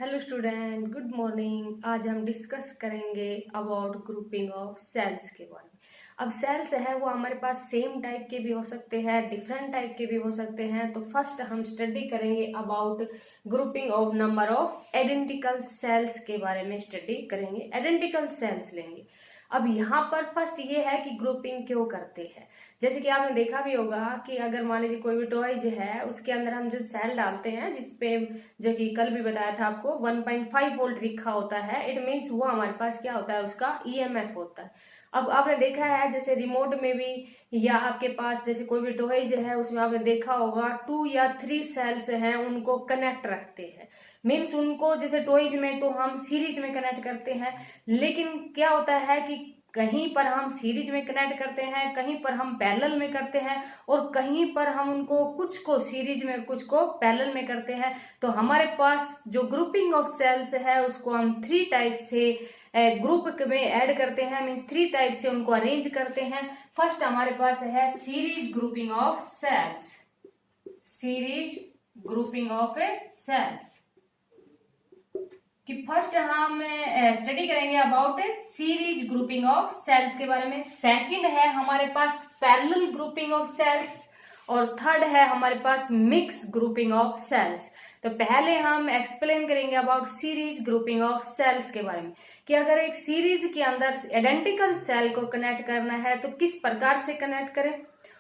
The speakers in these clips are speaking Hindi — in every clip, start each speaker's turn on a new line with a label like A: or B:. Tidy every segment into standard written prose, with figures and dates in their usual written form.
A: Hello student, good morning. आज हम डिस्कस करेंगे अबाउट ग्रुपिंग ऑफ सेल्स के बारे में। अब सेल्स है वो हमारे पास सेम टाइप के भी हो सकते हैं, डिफरेंट टाइप के भी हो सकते हैं। तो फर्स्ट हम स्टडी करेंगे about grouping of number of identical sales के बारे में स्टडी करेंगे। आइडेंटिकल सेल्स लेंगे। अब यहाँ पर फर्स्ट ये है कि ग्रुपिंग क्यों करते हैं। जैसे कि आपने देखा भी होगा कि अगर मान लीजिए कोई भी टॉयज है, उसके अंदर हम जब सेल डालते हैं, जिसपे जो कि कल भी बताया था आपको 1.5 वोल्ट लिखा होता है, इट मीन्स वो हमारे पास क्या होता है, उसका ईएमएफ होता है। अब आपने देखा है जैसे रिमोट में भी, या आपके पास जैसे कोई भी टॉयज है उसमें आपने देखा होगा 2 या 3 सेल्स हैं, उनको कनेक्ट रखते हैं। मीन्स उनको जैसे टॉयज में तो हम सीरीज में कनेक्ट करते हैं, लेकिन क्या होता है कि कहीं पर हम सीरीज में कनेक्ट करते हैं, कहीं पर हम पैरेलल में करते हैं, और कहीं पर हम उनको कुछ को सीरीज में कुछ को पैरेलल में करते हैं। तो हमारे पास जो ग्रुपिंग ऑफ सेल्स है उसको हम 3 टाइप से ग्रुप में ऐड करते हैं, मीन्स 3 टाइप से उनको अरेंज करते हैं। फर्स्ट हमारे पास है series grouping of cells. Series grouping of cells कि फर्स्ट हम स्टडी करेंगे about series grouping of cells के बारे में। सेकंड है हमारे पास पैरेलल ग्रुपिंग ऑफ सेल्स, और थर्ड है हमारे पास मिक्स ग्रुपिंग ऑफ सेल्स। तो पहले हम एक्सप्लेन करेंगे about series grouping of cells के बारे में कि अगर एक सीरीज के अंदर आइडेंटिकल सेल को कनेक्ट करना है तो किस प्रकार से कनेक्ट करें,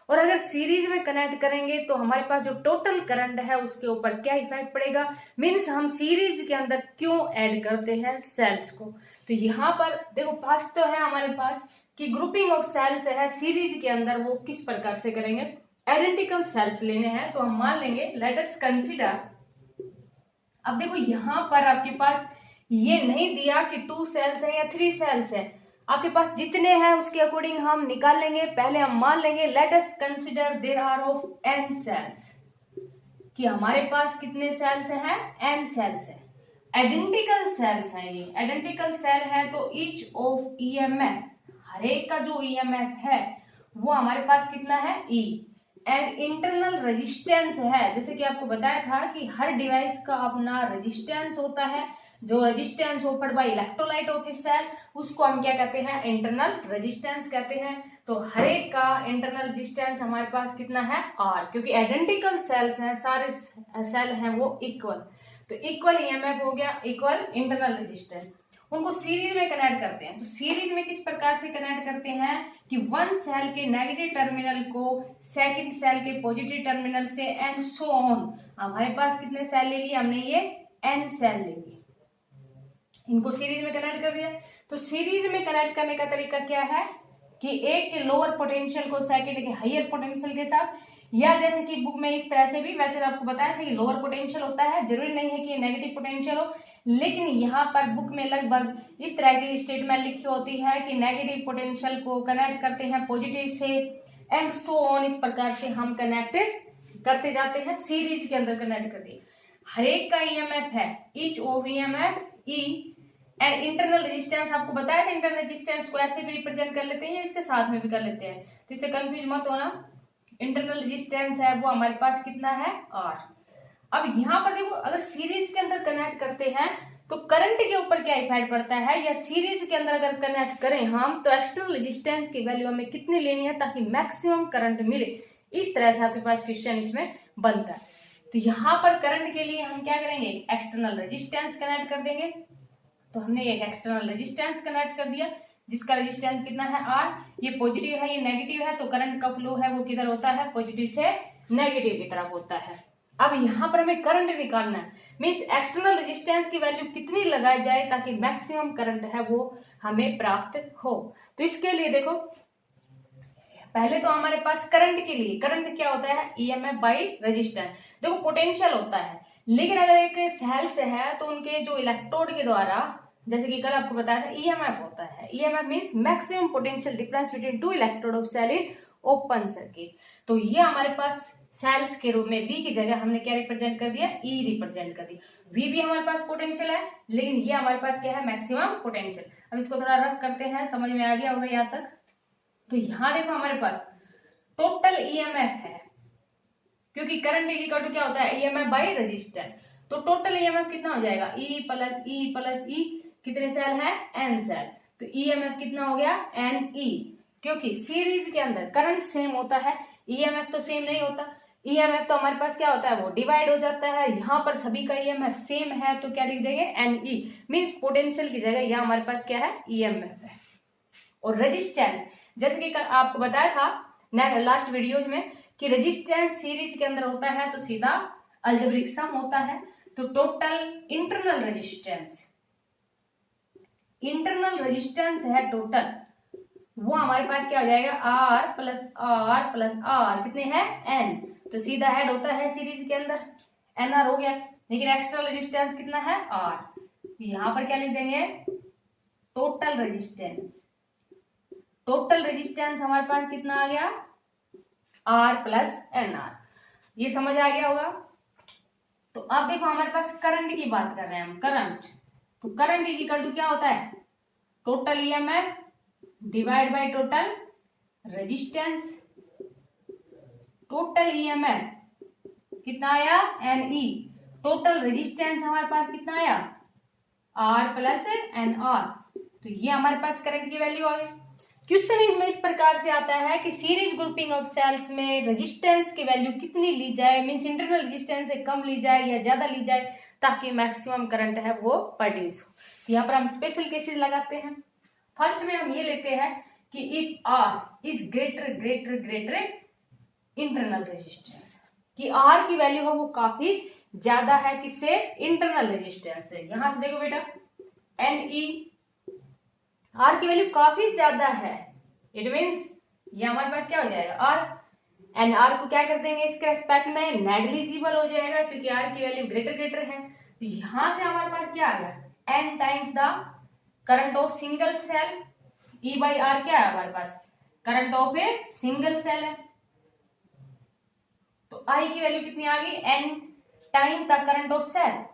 A: और अगर सीरीज में कनेक्ट करेंगे तो हमारे पास जो टोटल करंट है उसके ऊपर क्या इफेक्ट पड़ेगा। मीन्स हम सीरीज के अंदर क्यों ऐड करते हैं सेल्स को। तो यहाँ पर देखो, फर्स्ट तो है हमारे पास कि ग्रुपिंग ऑफ सेल्स है सीरीज के अंदर, वो किस प्रकार से करेंगे। आइडेंटिकल सेल्स लेने हैं तो हम मान लेंगे, लेट अस कंसीडर। अब देखो यहाँ पर आपके पास ये नहीं दिया कि 2 सेल्स है या 3 सेल्स है, आपके पास जितने हैं उसके अकॉर्डिंग हम निकाल लेंगे। पहले हम मान लेंगे, let us consider there are of n cells, कि हमारे पास कितने सेल्स हैं, n सेल्स है। आइडेंटिकल सेल्स है, ये आइडेंटिकल सेल है तो ईच ऑफ ईएमएफ, हर एक का जो ईएमएफ है वो हमारे पास कितना है, E। एंड इंटरनल रेजिस्टेंस है, जैसे कि आपको बताया था कि हर डिवाइस का अपना रेजिस्टेंस होता है, जो resistance offered by electrolyte of a cell, उसको हम क्या कहते हैं, इंटरनल रेजिस्टेंस कहते हैं। तो हर एक का इंटरनल रेजिस्टेंस हमारे पास कितना है, R, क्योंकि आइडेंटिकल सेल्स हैं, सारे सेल हैं वो इक्वल। तो इक्वल ईएमएफ हो गया, इक्वल इंटरनल रेजिस्टेंस। उनको सीरीज में कनेक्ट करते हैं। तो सीरीज में किस प्रकार से कनेक्ट करते हैं कि 1 सेल के नेगेटिव टर्मिनल को सेकंड सेल के पॉजिटिव टर्मिनल से, एंड सो ऑन। हमारे पास कितने सेल ले लिए हमने, ये n सेल ले लिए, इनको सीरीज में कनेक्ट कर दिया। तो सीरीज में कनेक्ट करने का तरीका क्या है कि एक के लोअर पोटेंशियल को सेकंड के हायर पोटेंशियल के साथ, या जैसे कि बुक में इस तरह से भी, वैसे आपको बताया था कि लोअर पोटेंशियल होता है, जरूरी नहीं है कि नेगेटिव पोटेंशियल हो, लेकिन यहाँ पर बुक में लगभग इस तरह की स्टेटमेंट लिखी होती है कि नेगेटिव पोटेंशियल को कनेक्ट करते हैं पॉजिटिव से, एंड सो ऑन। इस प्रकार से हम कनेक्ट करते जाते हैं, सीरीज के अंदर कनेक्ट करते हैं। हर एक का ईएमएफ है, each of EMF E। And internal resistance आपको बताया था, इंटरनल रेजिस्टेंस को ऐसे भी रिप्रेजेंट कर लेते हैं या इसके साथ में भी कर लेते हैं, तो इससे कंफ्यूज मत होना। इंटरनल रेजिस्टेंस है वो हमारे पास कितना है, R। अब यहाँ पर देखो, अगर सीरीज के अंदर कनेक्ट करते हैं तो करंट के ऊपर क्या इफेक्ट पड़ता है, या सीरीज के अंदर अगर कनेक्ट करें हम तो एक्सटर्नल रेजिस्टेंस की वैल्यू हमें कितनी लेनी है ताकि मैक्सिमम करंट मिले। इस तरह से आपके पास क्वेश्चन इसमें बनता है। तो यहाँ पर करंट के लिए हम क्या करेंगे, एक्सटर्नल रेजिस्टेंस कनेक्ट कर देंगे। तो हमने एक एक्सटर्नल रेजिस्टेंस कनेक्ट कर दिया, जिसका रेजिस्टेंस कितना है, R। ये पॉजिटिव है, ये नेगेटिव है, तो करंट का फ्लो है वो किधर होता है, पॉजिटिव से नेगेटिव की तरफ होता है। अब यहाँ पर हमें करंट निकालना है, मीन्स एक्सटर्नल रेजिस्टेंस की वैल्यू कितनी लगाई जाए ताकि मैक्सिमम करंट है वो हमें प्राप्त हो। तो इसके लिए देखो, पहले तो हमारे पास करंट के लिए, करंट क्या होता है, ईएमएफ बाई रेजिस्टेंस। देखो पोटेंशियल होता है, लेकिन अगर एक सेल्स है तो उनके जो इलेक्ट्रोड के द्वारा, जैसे कि कल आपको बताया था, ईएमएफ होता है। EMF means maximum potential difference between 2 electrode of cell in open circuit. तो ये हमारे पास सेल्स के रूप में V की जगह हमने क्या रिप्रेजेंट कर दिया, E रिप्रेजेंट कर दिया। V भी हमारे पास पोटेंशियल है, लेकिन ये हमारे पास क्या है, मैक्सिमम पोटेंशियल। अब इसको थोड़ा रफ करते हैं, समझ में आ गया होगा यहाँ तक। तो यहाँ देखो हमारे पास टोटल ईएमएफ है, क्योंकि करंट इक्वल टू क्या होता है, ईएमएफ बाई रेजिस्टेंस। तो टोटल ईएमएफ कितना हो जाएगा, ई प्लस ई प्लस ई, कितने सेल है, एन सेल, तो ईएमएफ कितना हो गया, एन ई, क्योंकि सीरीज के अंदर करंट सेम होता है, ईएमएफ तो सेम नहीं होता, ईएमएफ तो हमारे पास क्या होता है, वो डिवाइड हो जाता है, यहाँ पर सभी का ईएमएफ सेम है तो क्या लिख देंगे, एन ई, मीन्स पोटेंशियल की जगह यहाँ हमारे पास क्या है, ईएमएफ है। और रेजिस्टेंस, जैसे कि आपको बताया था लास्ट वीडियोज में कि रेजिस्टेंस सीरीज के अंदर होता है तो सीधा अलजेब्रिक सम होता है, तो टोटल इंटरनल रेजिस्टेंस है टोटल, वो हमारे पास क्या हो जाएगा, आर प्लस आर कितने हैं, एन, तो सीधा ऐड होता है सीरीज के अंदर, एन आर हो गया, लेकिन एक्सटर्नल रेजिस्टेंस कितना है, आर, यहां पर क्या लिख देंगे, टोटल रेजिस्टेंस हमारे पास कितना आ गया, आर प्लस एन आर, ये समझ आ गया होगा। तो अब देखो हमारे पास करंट की बात कर रहे हैं हम, करंट, तो करंट इक्वल टू क्या होता है, total EMF divide by total resistance, total EMF कितना आया, एन ई, टोटल रेजिस्टेंस हमारे पास कितना आया, आर प्लस एन आर, तो ये हमारे पास करंट की वैल्यू आ गई। क्वेश्चन इसमें इस प्रकार से आता है कि सीरीज ग्रुपिंग ऑफ सेल्स में रेजिस्टेंस की वैल्यू कितनी ली जाए, मींस इंटरनल रेजिस्टेंस से कम ली जाए या ज्यादा ली जाए ताकि मैक्सिमम करंट है वो प्रोड्यूस हो। तो यहाँ पर हम स्पेशल केसेस लगाते हैं। फर्स्ट में हम ये लेते हैं कि if R is greater internal resistance, कि आर की वैल्यू है वो काफी ज्यादा है किससे, इंटरनल रेजिस्टेंस से। यहां से देखो बेटा, एन ई, आर की वैल्यू काफी ज्यादा है, इट मीन्स ये हमारे पास क्या हो जाएगा, आर, एन आर को क्या कर देंगे इसके रेस्पेक्ट में, नेग्लिजिबल हो जाएगा क्योंकि आर की वैल्यू ग्रेटर है। तो यहां से हमारे पास क्या आ गया, N times the current of single cell, E by R क्या है हमारे पास, current of a single cell है, तो आई की वैल्यू कितनी आ गई, N times the current of cell,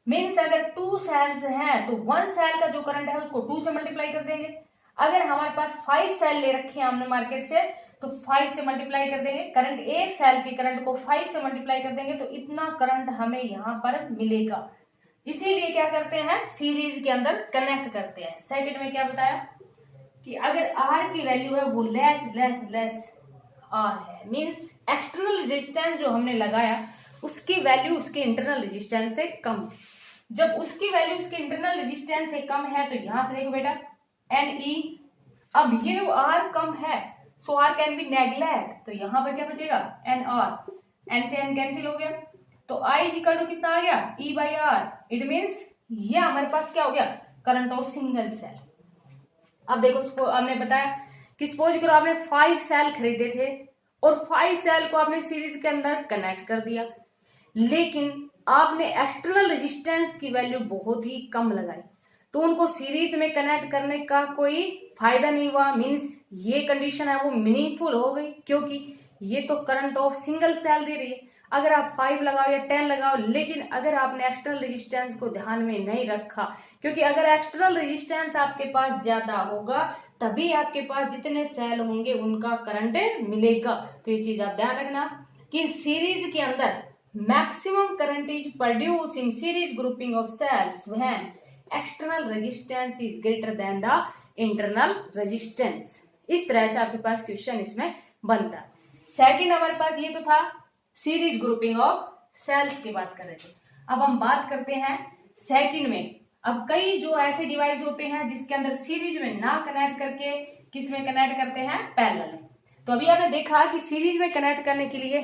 A: means अगर 2 सेल्स हैं तो 1 सेल का जो करंट है उसको 2 से मल्टीप्लाई कर देंगे। अगर हमारे पास 5 सेल ले रखे हैं हमने मार्केट से तो 5 से मल्टीप्लाई कर देंगे, करंट एक सेल के करंट को 5 से मल्टीप्लाई कर देंगे तो इतना करंट हमें यहाँ पर मिलेगा। इसीलिए क्या करते हैं, सीरीज के अंदर कनेक्ट करते हैं। सेकंड में क्या बताया कि अगर आर की वैल्यू है वो लेस आर है, मीन्स एक्सटर्नल रेजिस्टेंस जो हमने लगाया उसकी वैल्यू उसके इंटरनल रेजिस्टेंस से कम थी। जब उसकी वैल्यू उसके इंटरनल रेजिस्टेंस से कम है तो यहां से देखो बेटा, एन ई, अब ये जो आर कम है सो आर कैन बी नेग्लेक्ट, तो यहां पर क्या बचेगा, एन आर, एन से एन कैंसिल हो गया, तो आई इक्वल टू कितना आ गया, ई बाई आर, इट मीन्स ये हमारे पास क्या हो गया, करंट ऑफ सिंगल सेल। अब देखो हमने बताया कि सपोज करो आपने 5 सेल खरीदे थे और 5 सेल को आपने सीरीज के अंदर कनेक्ट कर दिया, लेकिन आपने एक्सटर्नल रेजिस्टेंस की वैल्यू बहुत ही कम लगाई तो उनको सीरीज में कनेक्ट करने का कोई फायदा नहीं हुआ, मीन्स ये कंडीशन है वो मीनिंगफुल हो गई क्योंकि ये तो करंट ऑफ सिंगल सेल दे रही है। अगर आप 5 लगाओ या 10 लगाओ, लेकिन अगर आपने एक्सटर्नल रेजिस्टेंस को ध्यान में नहीं रखा, क्योंकि अगर एक्सटर्नल रेजिस्टेंस आपके पास ज्यादा होगा तभी आपके पास जितने सेल होंगे उनका करंट मिलेगा। तो ये चीज आप ध्यान रखना कि सीरीज के अंदर maximum current is produce in series grouping of cells when external resistance is greater than the internal resistance. इस तरह से आपके पास क्वेश्चन इसमें बनता है। सेकंड हमारे पास ये तो था सीरीज ग्रुपिंग ऑफ सेल्स की बात कर रहे थे। अब हम बात करते हैं सेकंड में। अब कई जो ऐसे डिवाइस होते हैं जिसके अंदर सीरीज में ना कनेक्ट करके किस में कनेक्ट करते हैं, पैरेलल में। तो अभी आपने देखा कि सीरीज में कनेक्ट करने के लिए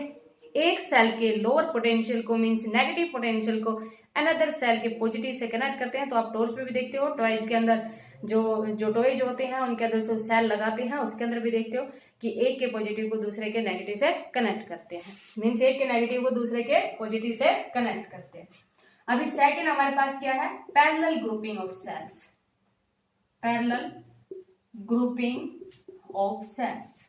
A: एक सेल के लोअर पोटेंशियल को मींस नेगेटिव पोटेंशियल को अनदर सेल के पॉजिटिव से कनेक्ट करते हैं। तो आप टॉर्च में भी देखते हो, टॉयज के अंदर जो टॉयज होते हैं उनके अंदर जो सेल लगाते हैं उसके अंदर भी देखते हो कि एक के पॉजिटिव को दूसरे के नेगेटिव से कनेक्ट करते हैं, मीन्स एक के नेगेटिव को दूसरे के पॉजिटिव से कनेक्ट करते हैं। अभी सेकंड हमारे पास क्या है, parallel grouping of cells. Parallel grouping of cells,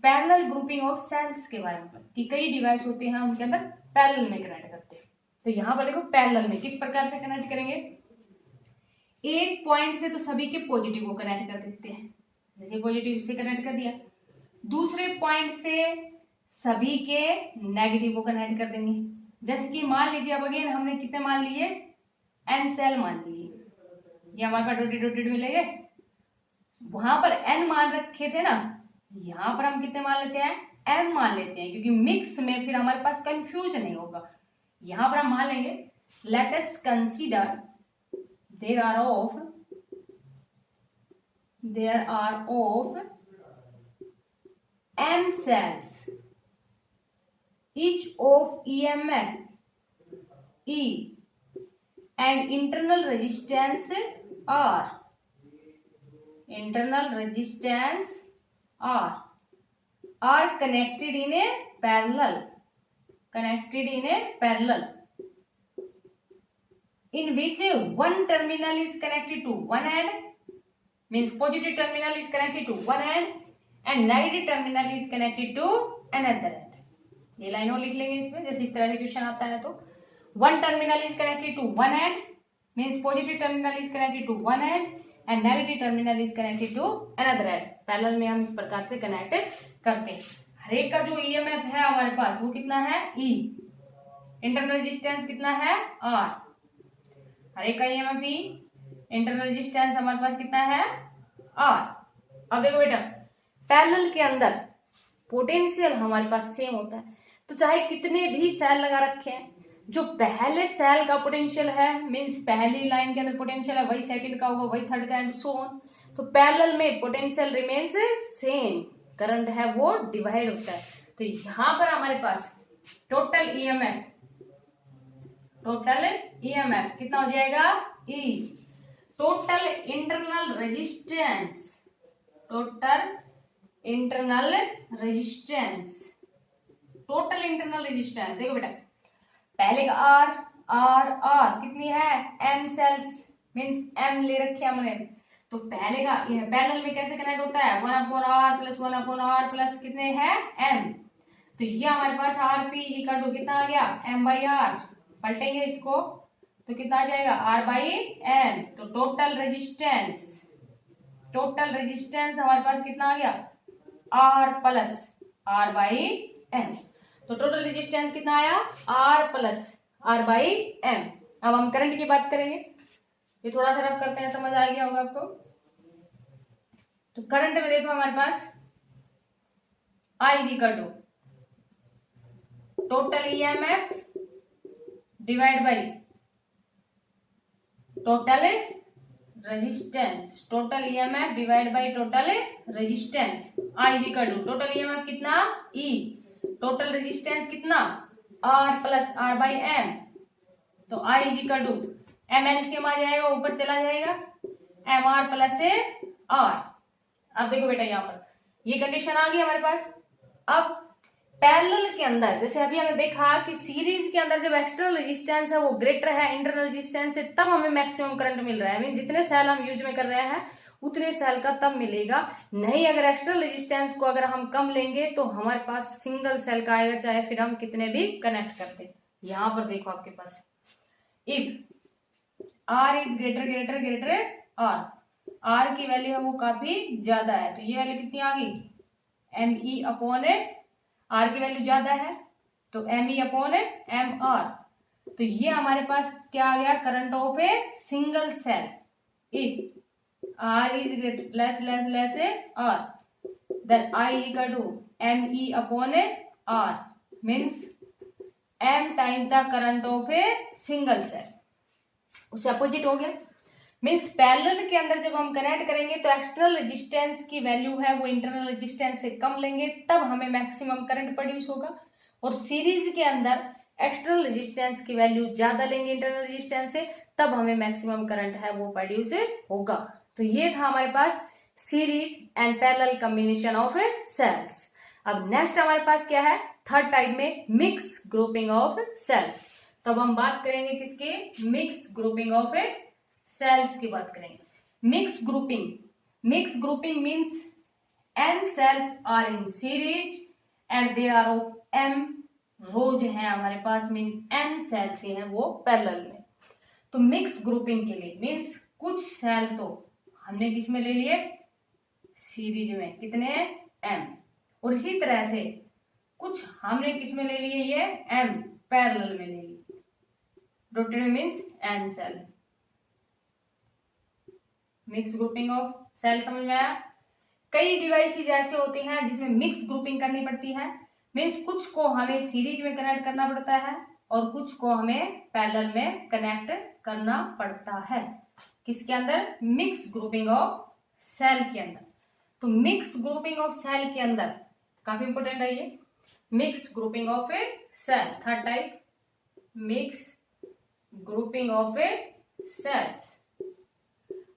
A: parallel grouping of cells के बारे में कि कई डिवाइस होते हैं उनके अंदर पैरेलल में कनेक्ट करते हैं। तो यहां पर देखो पैरेलल में किस प्रकार से कनेक्ट करेंगे, एक पॉइंट से तो सभी के पॉजिटिव को कनेक्ट कर देते हैं, जैसे पॉजिटिव से कनेक्ट कर दिया, दूसरे पॉइंट से सभी के नेगेटिव को कनेक्ट कर देंगे, जैसे कि मान लीजिए अब अगेन हमने कितने मान लिए, n सेल मान लिए, ये हमारे पास डॉटेड डॉटेड मिलेंगे। वहां पर n मान रखे थे ना, यहां पर हम कितने मान लेते हैं, m मान लेते हैं, क्योंकि मिक्स में फिर हमारे पास कंफ्यूज नहीं होगा। यहां पर हम मान लेंगे let us consider there are of m cells, each of EMF E and internal resistance R are connected in a parallel in which one terminal is connected to one end, means positive terminal is connected to one end and negative terminal is connected to another end. ये लाइन और लिख लेंगे इसमें, जैसे इस तरह से क्वेश्चन आता है तो one terminal is connected to one end means positive terminal is connected to one end and negative terminal is connected to another end. Parallel में हम इस प्रकार से कनेक्ट करते हैं। हर एक का जो ईएमएफ है हमारे पास वो कितना है, E, इंटरनल रेजिस्टेंस कितना है, R, हर एक का ईएमएफ E, इंटरनल रेजिस्टेंस हमारे पास कितना है, R। अब देखो बेटा, पैरेलल के अंदर पोटेंशियल हमारे पास सेम होता है, तो चाहे कितने भी सेल लगा रखे हैं, जो पहले सेल का पोटेंशियल है मींस पहली लाइन के अंदर पोटेंशियल है वही सेकंड का होगा, वही थर्ड का एंड सो ऑन। तो पैरेलल में पोटेंशियल रिमेन्स सेम, करंट है वो डिवाइड होता है। तो यहां पर हमारे पास टोटल ईएमएफ कितना हो जाएगा, E, टोटल इंटरनल रेजिस्टेंस देखो बेटा, पहले का R कितनी है, M सेल्स मींस M ले रखे हमने, तो पहले का पैरेलल में कैसे कनेक्ट होता है, 1/R प्लस 1/R प्लस कितने हैं, M। तो ये हमारे पास RP इक्वल टू कितना आ गया, M/R, पलटेंगे इसको तो कितना आ जाएगा, R/M। तो टोटल रेजिस्टेंस हमारे पास कितना आ गया, R प्लस R/M। तो टोटल रेजिस्टेंस कितना आया, R प्लस R/M। अब हम करंट की बात करेंगे, ये थोड़ा सा रफ करते हैं, समझ आ गया होगा आपको। तो करंट में देखो हमारे पास I is equal to total EMF divide by total resistance, total EMF divide by total resistance. I is equal to total EMF कितना, E, टोटल रेजिस्टेंस कितना, R प्लस R/M। तो I is equal to M LCM आ जाएगा, ऊपर चला जाएगा, MR प्लस R। अब देखो बेटा यहाँ पर ये कंडीशन आ गई हमारे पास। अब पैरेलल के अंदर जैसे अभी हमने देखा कि सीरीज के अंदर जब एक्सटर्नल रेजिस्टेंस है वो ग्रेटर है इंटरनल रेजिस्टेंस से, तब हमें मैक्सिमम करंट मिल रहा है। मीन जितने सेल हम यूज में कर रहे हैं उतने सेल का तब मिलेगा, नहीं अगर एक्सटर्नल रेजिस्टेंस को अगर हम कम लेंगे तो हमारे पास सिंगल सेल का आएगा, चाहे फिर हम कितने भी कनेक्ट करते। यहां पर देखो आपके पास if R is greater R की वैल्यू है वो काफी ज्यादा है, तो ये वैल्यू कितनी आ गई, ME अपॉन R की वैल्यू ज्यादा है तो ME अपॉन MR। तो ये हमारे पास क्या आ गया, current of a single cell. If R is less R, then I equal to ME upon R means M times the current of a single cell। उससे अपोजिट हो गया, मीन्स पैरेलल के अंदर जब हम कनेक्ट करेंगे तो एक्सटर्नल रेजिस्टेंस की वैल्यू है वो इंटरनल रेजिस्टेंस से कम लेंगे, तब हमें मैक्सिमम करंट प्रोड्यूस होगा। और सीरीज के अंदर एक्सटर्नल रेजिस्टेंस की वैल्यू ज्यादा लेंगे इंटरनल रेजिस्टेंस से, तब हमें मैक्सिमम करंट है वो प्रोड्यूस होगा। तो ये था हमारे पास series and parallel combination of cells. अब नेक्स्ट हमारे पास क्या है, थर्ड टाइप में मिक्स ग्रुपिंग ऑफ सेल्स। तब हम बात करेंगे किसके, मिक्स ग्रुपिंग ऑफ सेल्स की बात करेंगे। Mix grouping means n cells are in series and they are of m रोज हैं हमारे पास, मीन्स n सेल्स ही हैं वो पैरेलल में। तो मिक्स ग्रुपिंग के लिए मीन्स कुछ सेल तो हमने किस में ले लिए, सीरीज में, कितने m, और इसी तरह से कुछ हमने किस में ले लिए, ये m, पैरेलल में ले ली। Rotated means N cell. Mix grouping of cell समझ में आया। कई डिवाइसेज ऐसे होते हैं जिसमें मिक्स ग्रुपिंग करनी पड़ती है, मीन्स कुछ को हमें सीरीज में कनेक्ट करना पड़ता है और कुछ को हमें पैरेलल में कनेक्ट करना पड़ता है। किसके अंदर? मिक्स ग्रुपिंग ऑफ सेल के अंदर। तो मिक्स ग्रुपिंग ऑफ सेल के अंदर काफी इंपोर्टेंट है ये, mix grouping of a cell. Third type, mix grouping of a cells.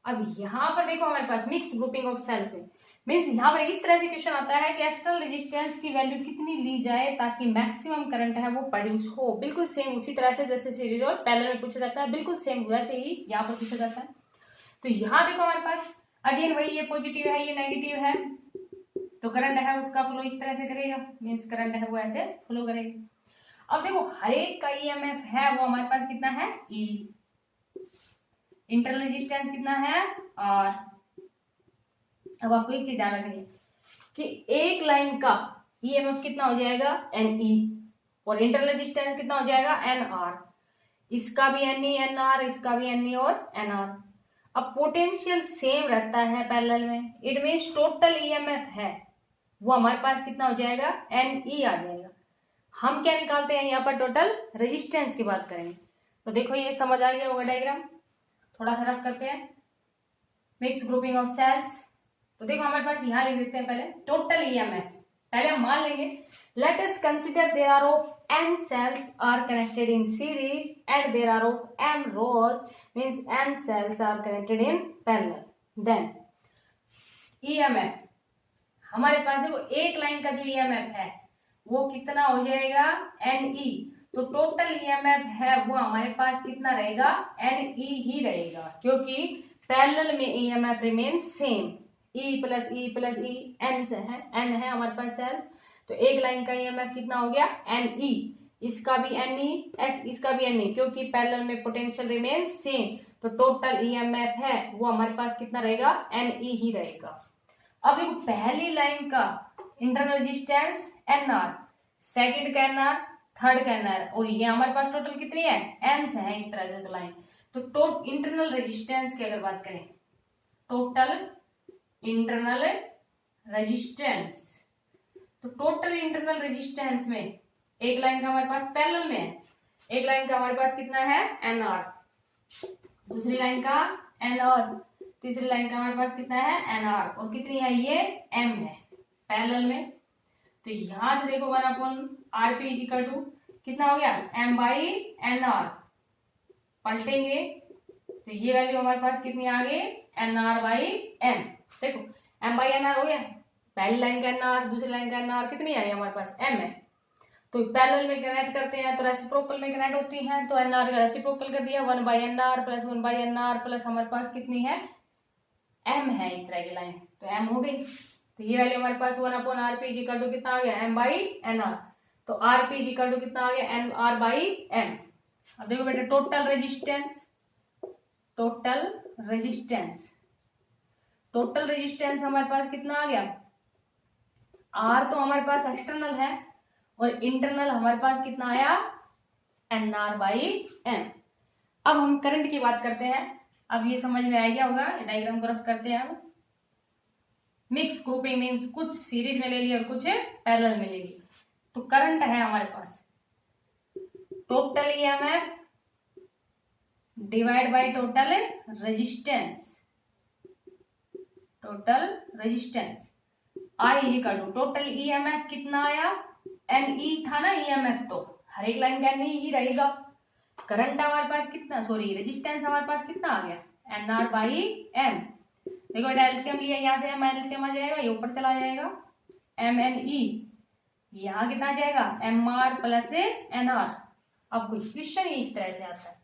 A: अब यहां पर देखो हमारे पास मिक्स ग्रुपिंग ऑफ सेल्स में मीन्स यहाँ पर इस तरह से क्वेश्चन आता है कि एक्सटर्नल रेजिस्टेंस की वैल्यू कितनी ली जाए ताकि मैक्सिमम करंट है वो प्रोड्यूस हो। बिल्कुल सेम उसी तरह से जैसे सीरीज और पैरेलल में पूछा जाता है, बिल्कुल सेम वैसे ही यहाँ पर पूछा जाता है। तो यहाँ देखो हमारे पास अगेन वही, ये पॉजिटिव है ये नेगेटिव है, तो करंट है उसका फ्लो इस तरह से करेगा, मीन्स करंट है वो ऐसे फ्लो करेगा। अब देखो हर एक का ईएमएफ है वो हमारे पास कितना है? ई। इंटरनल रेजिस्टेंस कितना है? आर। अब आपको एक चीज ध्यान रखनी है कि एक लाइन का ईएमएफ कितना हो जाएगा? एन ई, और इंटरनल रेजिस्टेंस कितना हो जाएगा? N R. इसका भी एन ई एन आर, इसका भी एन ई और एन आर। अब पोटेंशियल सेम रहता है पैरेलल में, इट मींस टोटल ईएमएफ है वो हमारे पास कितना हो जाएगा? एन ई आ जाएगा। हम क्या निकालते हैं यहाँ पर? टोटल रेजिस्टेंस की बात करेंगे। तो देखो ये समझ आ गया होगा डायग्राम, थोड़ा सा रफ करते हैं। मिक्स ग्रुपिंग ऑफ सेल्स, तो देखो हमारे पास यहाँ लिख देते हैं पहले टोटल ईएमएफ। पहले हम मान लेंगे, let us consider there are of n cells are connected in series and there are of m rows, means n cells are connected in parallel. Then EMF हमारे पास देखो एक लाइन का जो EMF है वो कितना हो जाएगा? NE। तो टोटल EMF है वो हमारे पास कितना रहेगा? NE ही रहेगा, क्योंकि पैरेलल में EMF remain same, E plus E n से है, n है हमारे पास सेल्स। तो एक लाइन का EMF कितना हो गया? NE। इसका भी NE, इसका भी NE, क्योंकि पैरेलल में पोटेंशियल रिमेन सेम, तो टोटल EMF है वो हमारे पास कितना रहेगा? NE ही रहेगा। अब देखो पहली लाइन का इंटरनल रेजिस्टेंस NR, सेकंड का NR, थर्ड का NR, और ये हमारे पास टोटल कितनी है? N से है इस तरह से तो लाइन। तो इंटरनल रेजिस्टेंस की अगर बात करें, टोटल इंटरनल रेजिस्टेंस, तो टोटल इंटरनल रेजिस्टेंस में एक लाइन का हमारे पास पैरेलल में है, एक लाइन का हमारे पास कितना है? NR, दूसरी लाइन का NR, तीसरी लाइन का हमारे पास कितना है? NR, और कितनी है ये? M है पैरेलल में। तो यहां से देखो 1/RP इज इक्वल टू कितना हो गया? M/NR। पलटेंगे तो ये वैल्यू हमारे पास कितनी आ गई? NR/M। देखो M/NR हो गया, पहली लाइन का NR, दूसरी लाइन का NR, कितनी आई हमारे पास? M है। तो पैरेलल में कनेक्ट करते हैं तो रेसिप्रोकल में कनेक्ट होती हैं, तो NR का रेसिप्रोकल कर दिया, 1/NR प्लस 1/NR प्लस हमारे पास कितनी है? M है इस तरह की लाइन, तो M हो गई। तो ये वैल्यू हमारे पास 1/RP इज इक्वल टू कितना आ गया? M/NR। तो RP इज इक्वल टू कितना आ गया? NR/M। अब देखो बेटा total resistance, total resistance, total resistance हमारे पास कितना आ गया? R तो हमारे पास एक्सटर्नल है और इंटरनल हमारे पास कितना आया? NR/M। अब हम करंट की बात करते हैं। अब ये समझ में आ गया होगा, डायग्राम को रफ करते हैं। अब मिक्स ग्रुपिंग मीन्स कुछ सीरीज में ले लिया और कुछ पैरेलल में ले लिया। तो करंट है हमारे पास total EMF divide by total resistance, total resistance I is equal to total EMF कितना आया? NE था ना EMF, तो हर एक लाइन का NE ही रहेगा। करंट हमारे पास कितना, सॉरी रेजिस्टेंस हमारे पास कितना आ गया? NR/M। देखो एलसीएम लिया, यहाँ से M एलसीएम आ जाएगा, ये ऊपर चला जाएगा, MNE, यहाँ कितना आ जाएगा? MR plus NR। अब क्वेश्चन इस तरह से आता है,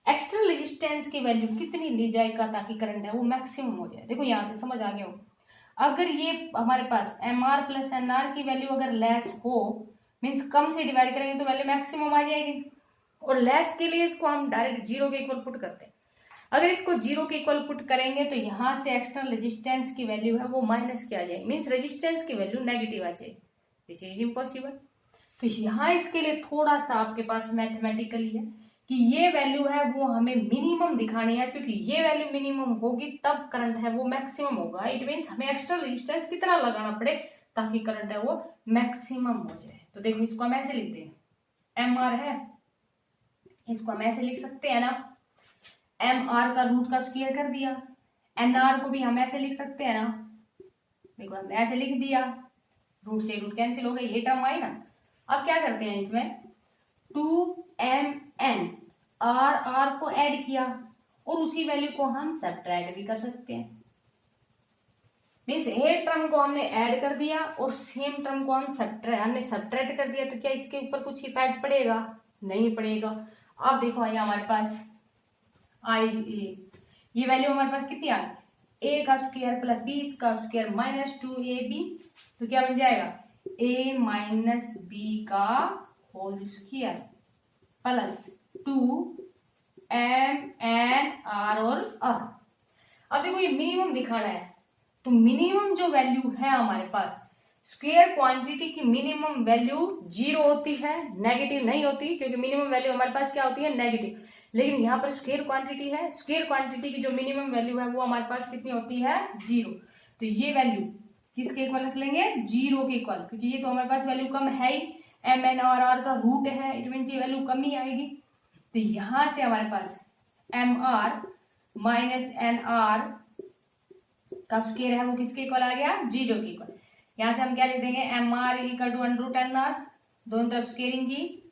A: एक्सटर्नल रेजिस्टेंस की वैल्यू कितनी ली जाएगा ताकि करंट है वो मैक्सिमम हो जाए। देखो यहाँ से समझ आ गया हो, अगर ये हमारे पास MR प्लस NR की वैल्यू अगर लेस हो, मीन्स कम से डिवाइड करेंगे तो वैल्यू मैक्सिमम आ जाएगी, और लेस के लिए इसको हम डायरेक्ट जीरो के इक्वल पुट करते हैं। अगर इसको जीरो के इक्वल पुट करेंगे तो यहाँ से एक्सटर्नल रेजिस्टेंस की वैल्यू है वो माइनस की आ जाएगी, मीन्स रेजिस्टेंस की वैल्यू नेगेटिव आ जाएगी, दिस इज इम्पॉसिबल। तो यहाँ इसके लिए थोड़ा सा आपके पास मैथमेटिकली है कि ये वैल्यू है वो हमें मिनिमम दिखानी है, क्योंकि ये वैल्यू मिनिमम होगी तब करंट है वो मैक्सिमम होगा। इट मीन्स हमें एक्स्ट्रा रेजिस्टेंस कितना लगाना पड़े ताकि करंट है वो मैक्सिमम हो जाए। तो देखो इसको हम ऐसे लिखते हैं, एम आर है, इसको हम ऐसे लिख सकते हैं ना, एम आर का रूट का स्क्वायर कर दिया, एन आर को भी हम ऐसे लिख सकते हैं ना, देखो हमने ऐसे लिख दिया, रूट से रूट कैंसिल हो गई, ये टर्म आई ना। अब क्या करते हैं इसमें 2mn आर आर को ऐड किया और उसी वैल्यू को हम सब्ट्रैक्ट भी कर सकते हैं। मीन्स एक टर्म को हमने ऐड कर दिया और सेम टर्म को हमने सब्ट्रैक्ट कर दिया, तो क्या इसके ऊपर कुछ इफेक्ट पड़ेगा? नहीं पड़ेगा। अब देखो ये हमारे पास आई ये वैल्यू हमारे पास कितनी आ गई, ए का स्क्वायर प्लस बी का स्क्वायर माइनस 2ab, तो क्या बन जाएगा a माइनस बी का whole square plus 2mn r और r। अब देखो ये मिनिमम दिखाना है, तो मिनिमम जो वैल्यू है हमारे पास स्क्वायर क्वांटिटी की मिनिमम वैल्यू 0 होती है, नेगेटिव नहीं होती, क्योंकि मिनिमम वैल्यू हमारे पास क्या होती है नेगेटिव। लेकिन यहाँ पर स्क्वायर क्वांटिटी है, स्क्वायर क्वांटिटी की जो मिनिमम वैल्यू है वो हमारे पास कितनी होती है 0। तो ये वैल्यू किसके इक्वल रख लेंगे 0 के इक्वल, क्योंकि ये तो हमारे पास वैल्यू कम है ही, एम एन और आर का रूट है, इट मीन ये वैल्यू कम ही आएगी। तो यहाँ से हमारे पास M R minus N R का स्क्वायर है वो किसके इक्वल आ गया 0 के इक्वल। यहाँ से हम क्या लिख देंगे M R is equal to under root N R, दोनों तरफ स्क्वायरिंग की,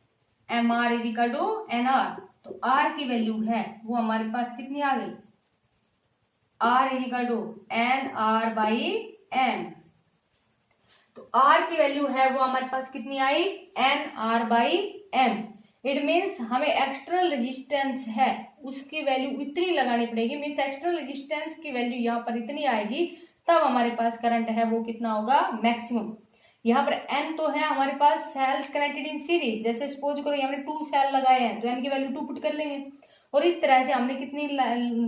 A: M R is equal to N R, तो आर की वैल्यू है वो हमारे पास कितनी आ गई, R is equal to N R by N. तो आर की वैल्यू है वो हमारे पास कितनी आई N R by M. It means हमें एक्सटर्नल रेजिस्टेंस है उसकी वैल्यू इतनी लगानी पड़ेगी, मीन्स एक्सटर्नल रेजिस्टेंस की वैल्यू यहाँ पर इतनी आएगी तब हमारे पास करंट है वो कितना होगा मैक्सिमम। यहाँ पर n तो है हमारे पास सेल्स कनेक्टेड इन सीरीज, जैसे सपोज करो यहाँ 2 सेल लगाए हैं तो n की वैल्यू 2 पुट कर लेंगे, और इस तरह से हमने कितनी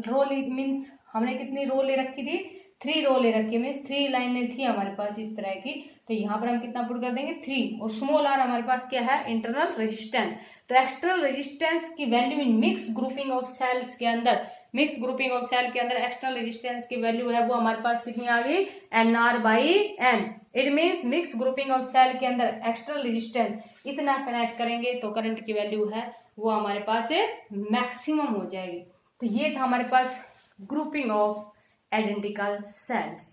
A: रो मीन्स हमने कितनी रो ले रखी थी 3 रो ले रखी, मीन्स 3 लाइनें थी हमारे पास इस तरह की, तो यहाँ पर हम कितना पुट कर देंगे 3, और स्मॉल r हमारे पास क्या है इंटरनल रेजिस्टेंस। तो एक्सटर्नल रेजिस्टेंस की वैल्यू इन मिक्स ग्रुपिंग ऑफ सेल्स के अंदर, मिक्स ग्रुपिंग ऑफ सेल के अंदर एक्सटर्नल रेजिस्टेंस की वैल्यू है वो हमारे पास कितनी आ गई N R by N. It means mix grouping of cell के अंदर एक्सटर्नल रेजिस्टेंस इतना कनेक्ट करेंगे तो करंट की वैल्यू है वो हमारे पास मैक्सिमम हो जाएगी। तो ये था हमारे पास ग्रुपिंग ऑफ आइडेंटिकल सेल्स।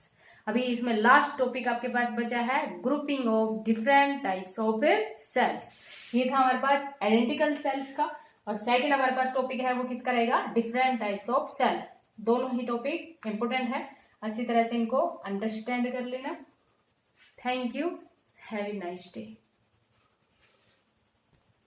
A: अभी इसमें लास्ट टॉपिक आपके पास बचा है grouping of different types of cells. ये था हमारे पास आइडेंटिकल सेल्स का, और सेकंड हमारे पास टॉपिक है वो किसका रहेगा डिफरेंट टाइप्स ऑफ सेल। दोनों ही टॉपिक इंपोर्टेंट है, अच्छी तरह से इनको अंडरस्टैंड कर लेना। Thank you, have a nice day.